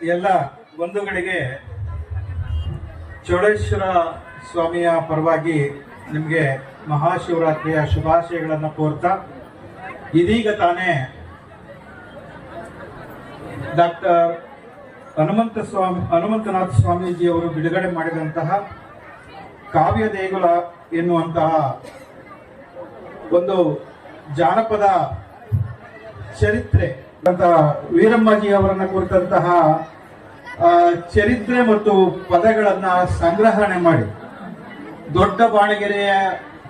ಎಲ್ಲ ಬಂಧುಗಳಿಗೆ ಚೌಡೇಶ್ವರ ಸ್ವಾಮಿಯ ಪರವಾಗಿ ನಿಮಗೆ ಮಹಾಶಿವರಾತ್ರಿಯ ಶುಭಾಶಯಗಳನ್ನು ಕೋರ್ತಾ, ಇದೀಗ ತಾನೇ ಡಾಕ್ಟರ್ ಹನುಮಂತನಾಥ ಸ್ವಾಮೀಜಿಯವರು ಬಿಡುಗಡೆ ಮಾಡಿದಂತಹ ಕಾವ್ಯ ದೇಗುಲ ಎನ್ನುವಂತಹ ಒಂದು ಜಾನಪದ ಚರಿತ್ರೆ ಅಂತ ವೀರಮ್ಮಾಜಿ ಅವರನ್ನ ಕುರಿತಂತಹ ಚರಿತ್ರೆ ಮತ್ತು ಪದಗಳನ್ನ ಸಂಗ್ರಹಣೆ ಮಾಡಿ ದೊಡ್ಡ ಬಾಣಗೆರೆಯ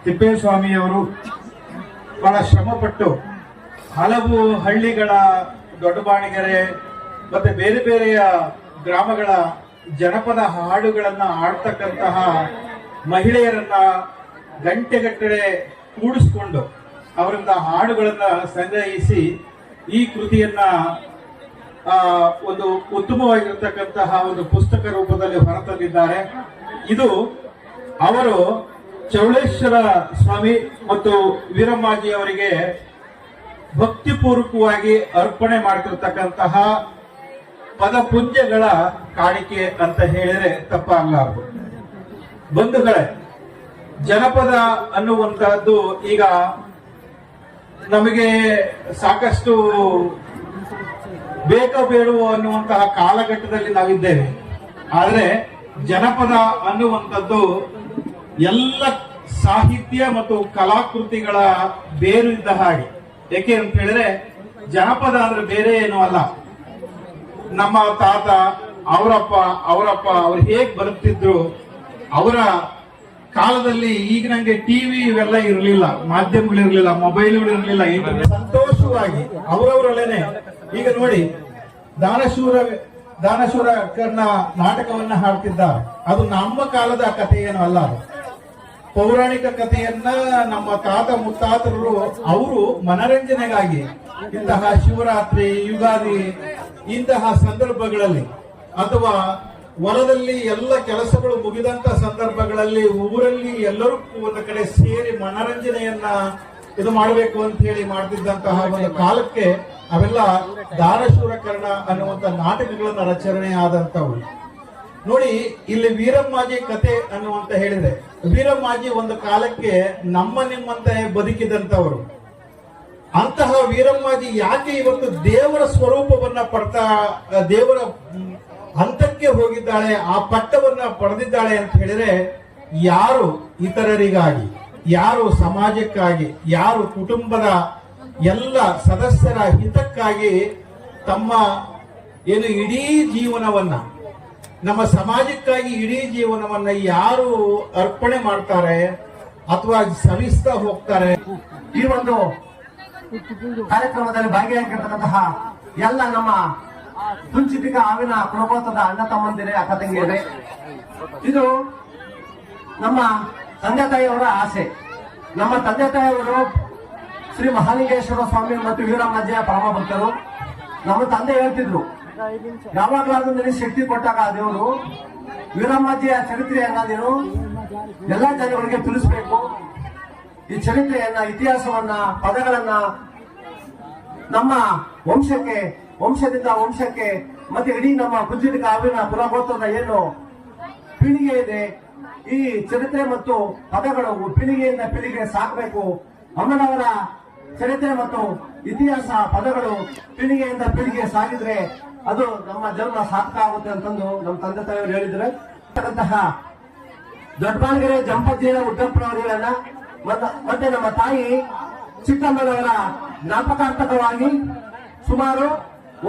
ತಿಪ್ಪೇಸ್ವಾಮಿಯವರು ಬಹಳ ಶ್ರಮಪಟ್ಟು ಹಲವು ಹಳ್ಳಿಗಳ ದೊಡ್ಡ ಬಾಣಗೆರೆ ಮತ್ತೆ ಬೇರೆ ಬೇರೆಯ ಗ್ರಾಮಗಳ ಜನಪದ ಹಾಡುಗಳನ್ನ ಆಡ್ತಕ್ಕಂತಹ ಮಹಿಳೆಯರನ್ನ ಗಂಟೆಗಟ್ಟಲೆ ಕೂಡಿಸ್ಕೊಂಡು ಅವರಿಂದ ಹಾಡುಗಳನ್ನ ಸಂಗ್ರಹಿಸಿ ಈ ಕೃತಿಯನ್ನ ಒಂದು ಉತ್ತಮವಾಗಿರತಕ್ಕಂತಹ ಒಂದು ಪುಸ್ತಕ ರೂಪದಲ್ಲಿ ಹೊರತಂದಿದ್ದಾರೆ. ಇದು ಅವರು ಚೌಡೇಶ್ವರ ಸ್ವಾಮಿ ಮತ್ತು ವೀರಮ್ಮಾಜಿ ಅವರಿಗೆ ಭಕ್ತಿಪೂರ್ವಕವಾಗಿ ಅರ್ಪಣೆ ಮಾಡ್ತಿರ್ತಕ್ಕಂತಹ ಪದಪುಂಜಗಳ ಕಾಣಿಕೆ ಅಂತ ಹೇಳಿದ್ರೆ ತಪ್ಪಾಗಲಾರದು. ಬಂಧುಗಳೇ, ಜನಪದ ಅನ್ನುವಂತಹದ್ದು ಈಗ ನಮಗೆ ಸಾಕಷ್ಟು ಬೇಡವೋ ಅನ್ನುವಂತಹ ಕಾಲಘಟ್ಟದಲ್ಲಿ ನಾವಿದ್ದೇವೆ. ಆದರೆ ಜನಪದ ಅನ್ನುವಂಥದ್ದು ಎಲ್ಲ ಸಾಹಿತ್ಯ ಮತ್ತು ಕಲಾಕೃತಿಗಳ ಬೇರು ಇದ್ದ ಹಾಗೆ. ಏಕೆ ಅಂತ ಹೇಳಿದ್ರೆ ಜನಪದ ಅಂದ್ರೆ ಬೇರೆ ಏನೂ ಅಲ್ಲ. ನಮ್ಮ ತಾತ ಅವರಪ್ಪ ಅವ್ರು ಹೇಗ್ ಬರುತ್ತಿದ್ರು, ಅವರ ಕಾಲದಲ್ಲಿ ಈಗ ನಂಗೆ ಟಿವಿ ಇವೆಲ್ಲ ಇರಲಿಲ್ಲ, ಮಾಧ್ಯಮಗಳಿರ್ಲಿಲ್ಲ, ಮೊಬೈಲ್ಗಳು ಇರಲಿಲ್ಲ. ಸಂತೋಷವಾಗಿ ಅವರವರಲ್ಲೇನೆ ಈಗ ನೋಡಿ ದಾನಶೂರ ಕರ್ಣ ನಾಟಕವನ್ನ ಹಾಡ್ತಿದ್ದಾರೆ. ಅದು ನಮ್ಮ ಕಾಲದ ಕಥೆ ಏನು ಅಲ್ಲ, ಅದು ಪೌರಾಣಿಕ ಕಥೆಯನ್ನ ನಮ್ಮ ತಾತ ಮುತ್ತಾತರು ಅವರು ಮನರಂಜನೆಗಾಗಿ ಇಂತಹ ಶಿವರಾತ್ರಿ, ಯುಗಾದಿ ಇಂತಹ ಸಂದರ್ಭಗಳಲ್ಲಿ ಅಥವಾ ಹೊಲದಲ್ಲಿ ಎಲ್ಲ ಕೆಲಸಗಳು ಮುಗಿದಂತ ಸಂದರ್ಭಗಳಲ್ಲಿ ಊರಲ್ಲಿ ಎಲ್ಲರೂ ಒಂದು ಕಡೆ ಸೇರಿ ಮನರಂಜನೆಯನ್ನ ಇದು ಮಾಡಬೇಕು ಅಂತ ಹೇಳಿ ಮಾಡ್ತಿದ್ದಂತಹ ಒಂದು ಕಾಲಕ್ಕೆ ಅವೆಲ್ಲ ದಾನಶೂರ ಕರ್ಣ ಅನ್ನುವಂತ ನಾಟಕಗಳನ್ನ ರಚನೆ ಆದಂತವು. ನೋಡಿ, ಇಲ್ಲಿ ವೀರಮ್ಮಾಜಿ ಕತೆ ಅನ್ನುವಂತ ಹೇಳಿದ್ರೆ, ವೀರಮ್ಮಾಜಿ ಒಂದು ಕಾಲಕ್ಕೆ ನಿಮ್ಮಂತೆ ಬದುಕಿದಂತವರು. ಅಂತಹ ವೀರಮ್ಮಾಜಿ ಯಾಕೆ ಇವತ್ತು ದೇವರ ಸ್ವರೂಪವನ್ನ ಪಡ್ತಾ ದೇವರ ಹಂತಕ್ಕೆ ಹೋಗಿದ್ದಾಳೆ, ಆ ಪಟ್ಟವನ್ನ ಪಡೆದಿದ್ದಾಳೆ ಅಂತ ಹೇಳಿದ್ರೆ, ಯಾರು ಇತರರಿಗಾಗಿ, ಯಾರು ಸಮಾಜಕ್ಕಾಗಿ, ಯಾರು ಕುಟುಂಬದ ಎಲ್ಲ ಸದಸ್ಯರ ಹಿತಕ್ಕಾಗಿ ತಮ್ಮ ಇಡೀ ಜೀವನವನ್ನ, ನಮ್ಮ ಸಮಾಜಕ್ಕಾಗಿ ಇಡೀ ಜೀವನವನ್ನ ಯಾರು ಅರ್ಪಣೆ ಮಾಡ್ತಾರೆ ಅಥವಾ ಸವಿಸ್ತಾ ಹೋಗ್ತಾರೆ. ಈ ಒಂದು ಕಾರ್ಯಕ್ರಮದಲ್ಲಿ ಭಾಗಿಯಾಗಿರ್ತಕ್ಕಂತಹ ಎಲ್ಲ ನಮ್ಮ ಕುಂಚಿತಿಕ ಹಾವಿನ ಕುಲಗೋತ್ರದ ಅಣ್ಣ ತಮ್ಮಂದಿರೇ, ಅಕ್ಕ ತಂಗಿಯರೇ, ಇದು ನಮ್ಮ ತಂದೆ ತಾಯಿಯವರ ಆಸೆ. ನಮ್ಮ ತಂದೆ ತಾಯಿಯವರು ಶ್ರೀ ಮಹಾಲಿಂಗೇಶ್ವರ ಸ್ವಾಮಿ ಮತ್ತು ವೀರಮ್ಮಾಜಿಯ ಪರಮ ಭಕ್ತರು. ನಮ್ಮ ತಂದೆ ಹೇಳ್ತಿದ್ರು, ಯಾವಾಗಲಾದ್ರೂ ನನಗೆ ಶಕ್ತಿ ಕೊಟ್ಟಾಗ ದೇವರು ವೀರಮ್ಮಾಜಿಯ ಚರಿತ್ರೆಯನ್ನ ನೀನು ಎಲ್ಲ ಜನಗಳಿಗೆ ತಿಳಿಸಬೇಕು. ಈ ಚರಿತ್ರೆಯನ್ನ, ಇತಿಹಾಸವನ್ನ, ಪದಗಳನ್ನ ನಮ್ಮ ವಂಶದಿಂದ ವಂಶಕ್ಕೆ ಮತ್ತೆ ಇಡೀ ನಮ್ಮ ಕುಂಚಿಟಿಕ ಹಾವಿನ ಕುಲಗೋತ್ರದ ಏನು ಪೀಳಿಗೆ ಇದೆ, ಈ ಚರಿತ್ರೆ ಮತ್ತು ಪದಗಳು ಪೀಳಿಗೆಯಿಂದ ಪೀಳಿಗೆ ಸಾಕಬೇಕು. ಅಮ್ಮನವರ ಚರಿತ್ರೆ ಮತ್ತು ಇತಿಹಾಸ ಪದಗಳು ಪೀಳಿಗೆಯಿಂದ ಪೀಳಿಗೆ ಸಾಗಿದ್ರೆ ಅದು ನಮ್ಮ ಜನ್ಮ ಸಾರ್ಥಕ ಆಗುತ್ತೆ ಅಂತಂದು ನಮ್ಮ ತಂದೆ ತಾಯಿಯವರು ಹೇಳಿದ್ರೆ, ದೊಡ್ಡಬಾಣಗೆರೆ ಜಂಪಜ್ಜಿಯ ಉದ್ದಪ್ಪನವರಿಗಳನ್ನ ಮತ್ತೆ ನಮ್ಮ ತಾಯಿ ಚಿಕ್ಕಮ್ಮನವರ ಜ್ಞಾಪಕಾರ್ಥಕವಾಗಿ ಸುಮಾರು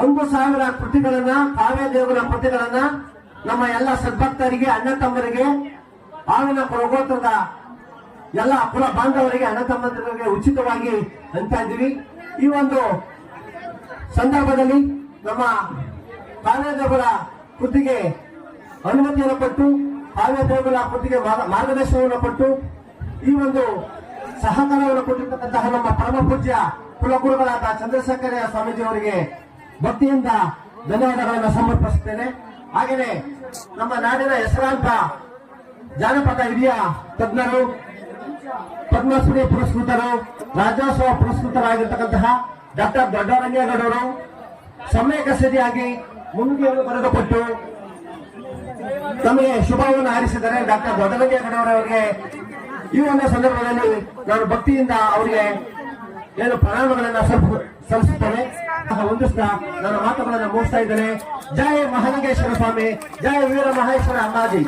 1,000 ಕೃತಿಗಳನ್ನ, ಕಾವ್ಯ ದೇವರ ಕೃತಿಗಳನ್ನ ನಮ್ಮ ಎಲ್ಲ ಸದ್ಭಕ್ತರಿಗೆ, ಅಣ್ಣ ತಮ್ಮರಿಗೆ, ಹಾವಿನ ಕುಲಗೋತ್ರದ ಎಲ್ಲ ಕುಲ ಬಾಂಧವರಿಗೆ, ಅಣ್ಣ ತಮ್ಮಂದಿರಿಗೆ ಉಚಿತವಾಗಿ ಹಂಚ್ತಾ ಇದ್ದೀವಿ. ಈ ಒಂದು ಸಂದರ್ಭದಲ್ಲಿ ನಮ್ಮ ಕಾವ್ಯದೇವರ ಕೃತಿಗೆ ಅನುಮತಿಯನ್ನು ಕೊಟ್ಟು, ಕಾವ್ಯದೇವರ ಕೃತಿಗೆ ಮಾರ್ಗದರ್ಶನವನ್ನು ಕೊಟ್ಟು, ಈ ಒಂದು ಸಹಕಾರವನ್ನು ಕೊಟ್ಟಿರ್ತಕ್ಕಂತಹ ನಮ್ಮ ಪರಮ ಪೂಜ್ಯ ಕುಲಗುರುಗಳಾದ ಚಂದ್ರಶೇಖರ ಸ್ವಾಮೀಜಿಯವರಿಗೆ ಭಕ್ತಿಯಿಂದ ಧನ್ಯವಾದಗಳನ್ನು ಸಮರ್ಪಿಸುತ್ತೇನೆ. ಹಾಗೆಯೇ ನಮ್ಮ ನಾಡಿನ ಹೆಸರಾಂತ ಜಾನಪದ ಹಿರಿಯ ತಜ್ಞರು, ಪದ್ಮಶ್ರೀ ಪುರಸ್ಕೃತರು, ರಾಜ್ಯೋತ್ಸವ ಪುರಸ್ಕೃತರಾಗಿರ್ತಕ್ಕಂತಹ ಡಾಕ್ಟರ್ ದೊಡ್ಡರಂಗೇಗೌಡರು ಸಮಯ ಕಸದಿಯಾಗಿ ಮುನ್ನುಡಿಯನ್ನು ಬರೆದುಕೊಟ್ಟು ನಮಗೆ ಶುಭವನ್ನು ಹಾರೈಸಿದರೆ ಡಾಕ್ಟರ್ ದೊಡ್ಡರಂಗೇಗೌಡರವರಿಗೆ ಈ ಒಂದು ಸಂದರ್ಭದಲ್ಲಿ ನಾನು ಭಕ್ತಿಯಿಂದ ಅವರಿಗೆ ಏನು ಪ್ರಣಾಮಗಳನ್ನ ಸಲ್ಲಿಸುತ್ತೇನೆ. ಹೊಂದಿಸ್ತಾ ನನ್ನ ಮಾತುಗಳನ್ನು ಮುಗಿಸ್ತಾ ಇದ್ದೇನೆ. ಜಯ ಮಹಾಲಿಂಗೇಶ್ವರ ಸ್ವಾಮಿ, ಜಯ ವೀರ ಮಹೇಶ್ವರ ಅಮ್ಮಾಜಿ.